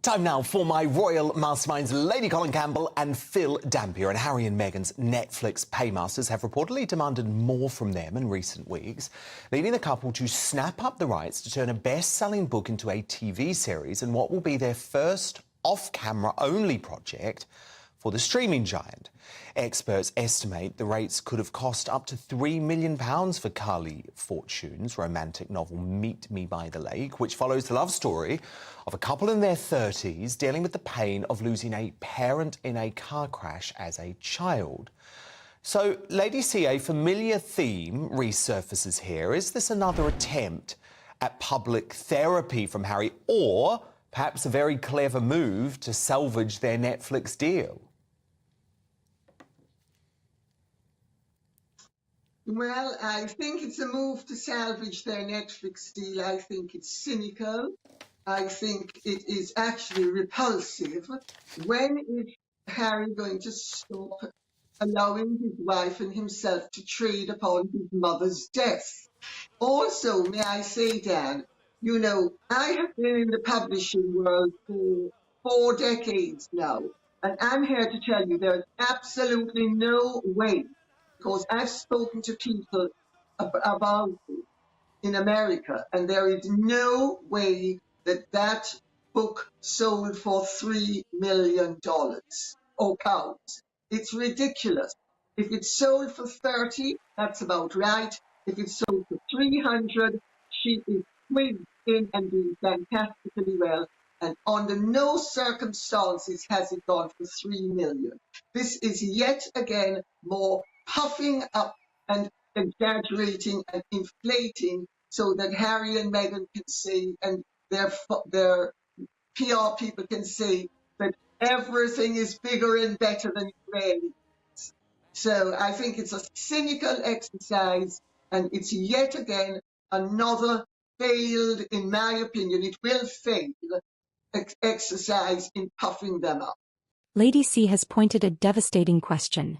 Time now for my royal masterminds, Lady Colin Campbell and Phil Dampier. And Harry and Meghan's Netflix paymasters have reportedly demanded more from them in recent weeks, leading the couple to snap up the rights to turn a best-selling book into a TV series and what will be their first off-camera only project for the streaming giant. Experts estimate the rates could have cost up to £3 million for Carly Fortune's romantic novel Meet Me by the Lake, which follows the love story of a couple in their 30s dealing with the pain of losing a parent in a car crash as a child. So, Lady C, a familiar theme resurfaces here. Is this another attempt at public therapy from Harry, or perhaps a very clever move to salvage their Netflix deal? Well, I think it's a move to salvage their Netflix deal. I think it's cynical. I think it is actually repulsive. When is Harry going to stop allowing his wife and himself to trade upon his mother's death? Also, may I say, Dan, you know, I have been in the publishing world for 4 decades now, and I'm here to tell you there's absolutely no way, because I've spoken to people about it in America, and there is no way that that book sold for $3 million or pounds. It's ridiculous. If it's sold for 30, that's about right. If it's sold for 300, she is swinging in and doing fantastically well. And under no circumstances has it gone for 3 million. This is yet again more puffing up and exaggerating and inflating so that Harry and Meghan can say, and their PR people can say, that everything is bigger and better than it really is. So I think it's a cynical exercise, and it's yet again another failed, in my opinion, it will fail, exercise in puffing them up. Lady C has pointed a devastating question.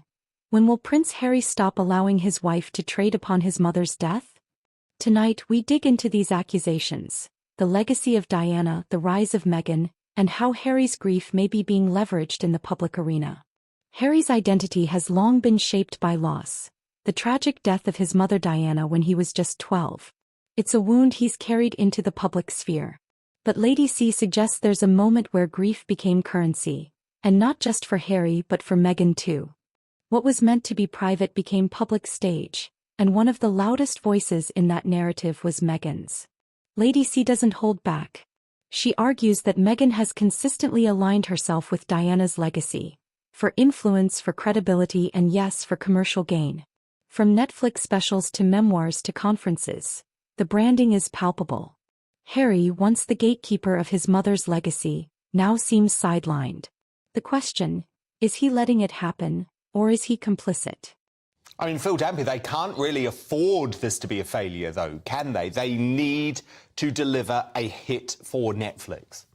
When will Prince Harry stop allowing his wife to trade upon his mother's death? Tonight we dig into these accusations, the legacy of Diana, the rise of Meghan, and how Harry's grief may be being leveraged in the public arena. Harry's identity has long been shaped by loss, the tragic death of his mother Diana when he was just 12. It's a wound he's carried into the public sphere. But Lady C suggests there's a moment where grief became currency, and not just for Harry but for Meghan too. What was meant to be private became public stage, and one of the loudest voices in that narrative was Meghan's. Lady C doesn't hold back. She argues that Meghan has consistently aligned herself with Diana's legacy, for influence, for credibility, and yes, for commercial gain. From Netflix specials to memoirs to conferences, the branding is palpable. Harry, once the gatekeeper of his mother's legacy, now seems sidelined. The question, is he letting it happen, or is he complicit? I mean, Phil Dampier, they can't really afford this to be a failure, though, can they? They need to deliver a hit for Netflix.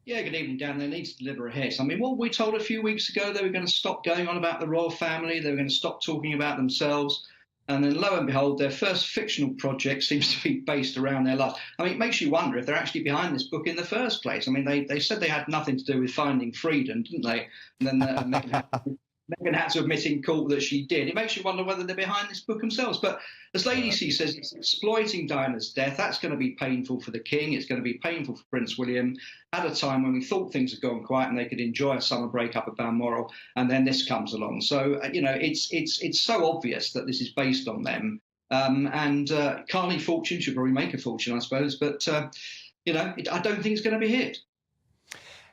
Yeah, good evening, Dan. They need to deliver a hit. I mean, what we told a few weeks ago, they were going to stop going on about the royal family, they were going to stop talking about themselves, and then lo and behold, their first fictional project seems to be based around their life. I mean, it makes you wonder if they're actually behind this book in the first place. I mean, they said they had nothing to do with finding freedom, didn't they? And then Meghan had to admit in court that she did. It makes you wonder whether they're behind this book themselves. But as Lady C says, it's exploiting Diana's death. That's going to be painful for the King. It's going to be painful for Prince William at a time when we thought things had gone quiet and they could enjoy a summer break up at Balmoral. And then this comes along. So, you know, it's so obvious that this is based on them. Carly Fortune should probably make a fortune, I suppose. But, you know, I don't think it's going to be a hit.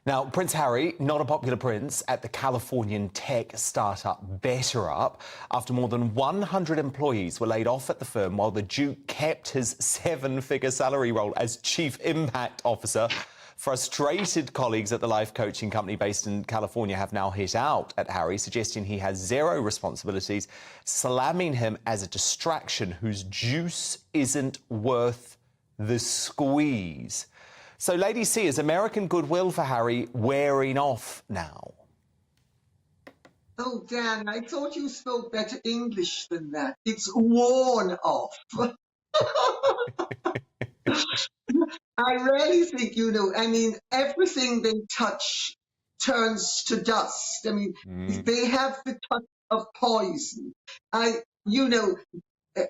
Now, Prince Harry, not a popular prince at the Californian tech startup BetterUp, after more than 100 employees were laid off at the firm while the Duke kept his 7-figure salary role as Chief Impact Officer. Frustrated colleagues at the life coaching company based in California have now hit out at Harry, suggesting he has zero responsibilities, slamming him as a distraction whose juice isn't worth the squeeze. So, Lady C, is American goodwill for Harry wearing off now? Oh, Dan, I thought you spoke better English than that. It's worn off. I really think, I mean, everything they touch turns to dust. I mean, they have the touch of poison. You know,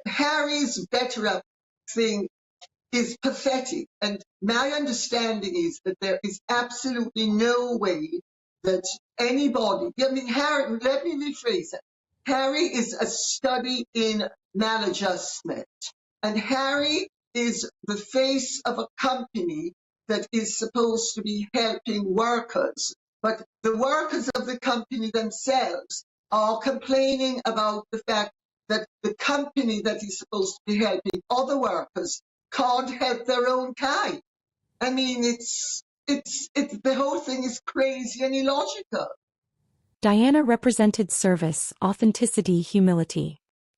Harry's better up thing is pathetic. And my understanding is that there is absolutely no way that anybody, I mean, Harry, let me rephrase it. Harry is a study in maladjustment. And Harry is the face of a company that is supposed to be helping workers. But the workers of the company themselves are complaining about the fact that the company that is supposed to be helping other workers can't help their own kind. I mean, it's the whole thing is crazy and illogical. Diana represented service, authenticity, humility.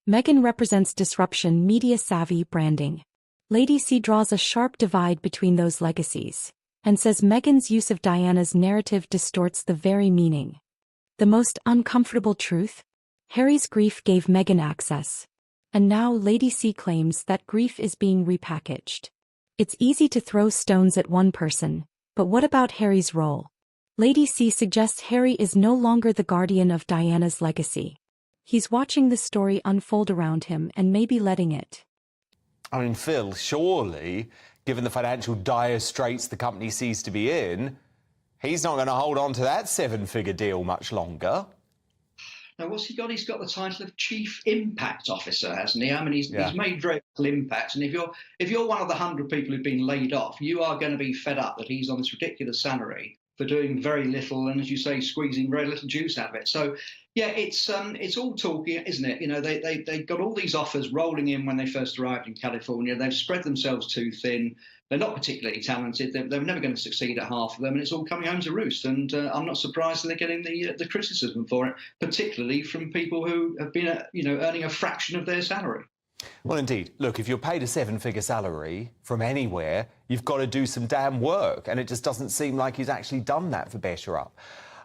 Meghan represents disruption, media-savvy, branding. Lady C draws a sharp divide between those legacies, and says Meghan's use of Diana's narrative distorts the very meaning. The most uncomfortable truth? Harry's grief gave Meghan access. And now Lady C claims that grief is being repackaged. It's easy to throw stones at one person, but what about Harry's role? Lady C suggests Harry is no longer the guardian of Diana's legacy. He's watching the story unfold around him and maybe letting it. I mean, Phil, surely, given the financial dire straits the company seems to be in, he's not going to hold on to that seven-figure deal much longer. Now, what's he got? He's got the title of Chief Impact Officer, hasn't he? I mean, he's made very little impact. And if you're one of the 100 people who've been laid off, you are going to be fed up that he's on this ridiculous salary for doing very little and, as you say, squeezing very little juice out of it. So, yeah, it's all talking, isn't it? You know, they got all these offers rolling in when they first arrived in California. They've spread themselves too thin. They're not particularly talented. They're never going to succeed at half of them, and it's all coming home to roost. And I'm not surprised that they're getting the criticism for it, particularly from people who have been, earning a fraction of their salary. Well, indeed. Look, if you're paid a seven-figure salary from anywhere, you've got to do some damn work, and it just doesn't seem like he's actually done that for Better Up.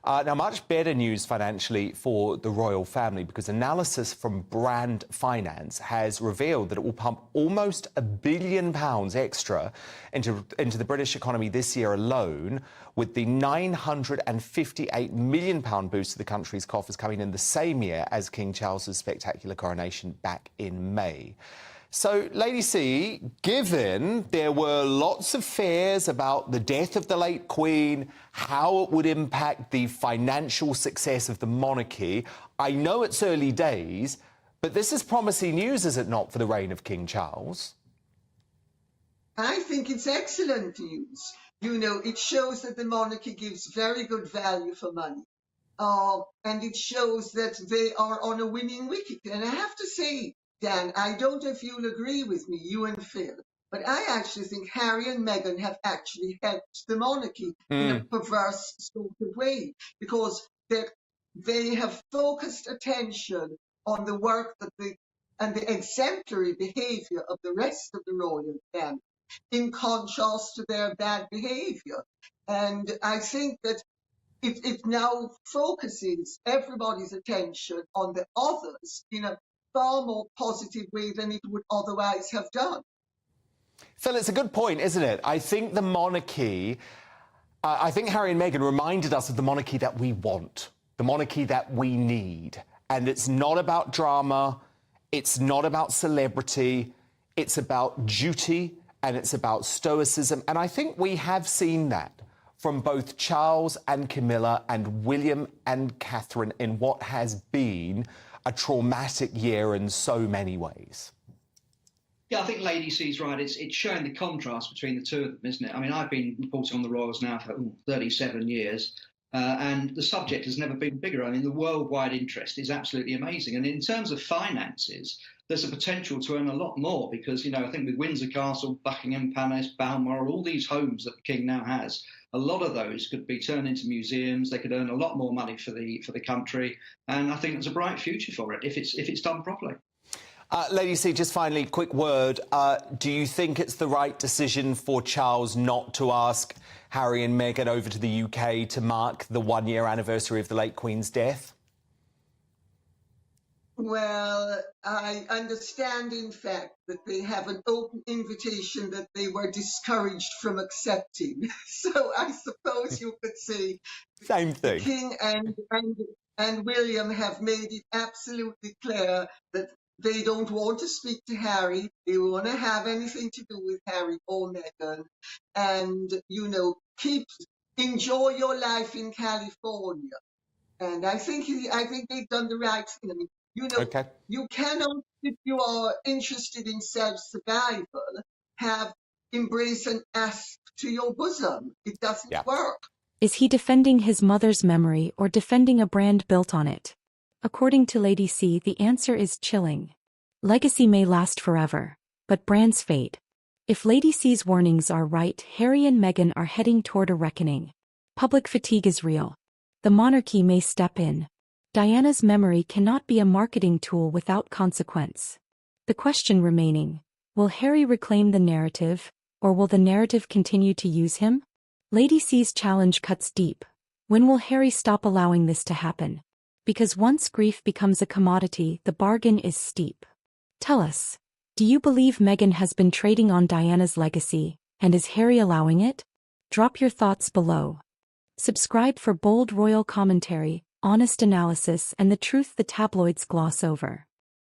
Now, much better news financially for the royal family, because analysis from Brand Finance has revealed that it will pump almost £1 billion extra into the British economy this year alone, with the £958 million boost to the country's coffers coming in the same year as King Charles's spectacular coronation back in May. So, Lady C, given there were lots of fears about the death of the late Queen, how it would impact the financial success of the monarchy, I know it's early days, but this is promising news, is it not, for the reign of King Charles? I think it's excellent news. You know, it shows that the monarchy gives very good value for money. And it shows that they are on a winning wicket. And I have to say, Dan, I don't know if you'll agree with me, you and Phil, but I actually think Harry and Meghan have actually helped the monarchy in a perverse sort of way, because they have focused attention on the work and the exemplary behaviour of the rest of the royal family, in contrast to their bad behaviour. And I think that it now focuses everybody's attention on the others in a far more positive way than it would otherwise have done. Phil, it's a good point, isn't it? I think the monarchy, I think Harry and Meghan reminded us of the monarchy that we want, the monarchy that we need. And it's not about drama, it's not about celebrity, it's about duty and it's about stoicism. And I think we have seen that from both Charles and Camilla and William and Catherine in what has been a traumatic year in so many ways. Yeah, I think Lady C's right. It's showing the contrast between the two of them, isn't it? I mean, I've been reporting on the royals now for 37 years, and the subject has never been bigger. I mean, the worldwide interest is absolutely amazing. And in terms of finances, there's a potential to earn a lot more because, I think with Windsor Castle, Buckingham Palace, Balmoral, all these homes that the King now has, a lot of those could be turned into museums. They could earn a lot more money for the country, and I think there's a bright future for it if it's done properly. Lady C, just finally, quick word. Do you think it's the right decision for Charles not to ask Harry and Meghan over to the UK to mark the one-year anniversary of the late Queen's death? Well, I understand, in fact, that they have an open invitation that they were discouraged from accepting. So I suppose you could say Same the thing. King and William have made it absolutely clear that they don't want to speak to Harry. They want to have anything to do with Harry or Meghan, and enjoy your life in California. And I think they've done the right thing. I mean, Okay. you cannot, if you are interested in self-survival, have embrace an asp to your bosom. It doesn't Yeah. work. Is he defending his mother's memory or defending a brand built on it? According to Lady C, the answer is chilling. Legacy may last forever, but brands fade. If Lady C's warnings are right, Harry and Meghan are heading toward a reckoning. Public fatigue is real. The monarchy may step in. Diana's memory cannot be a marketing tool without consequence. The question remaining, will Harry reclaim the narrative, or will the narrative continue to use him? Lady C's challenge cuts deep. When will Harry stop allowing this to happen? Because once grief becomes a commodity, the bargain is steep. Tell us, do you believe Meghan has been trading on Diana's legacy, and is Harry allowing it? Drop your thoughts below. Subscribe for bold royal commentary, honest analysis, and the truth the tabloids gloss over.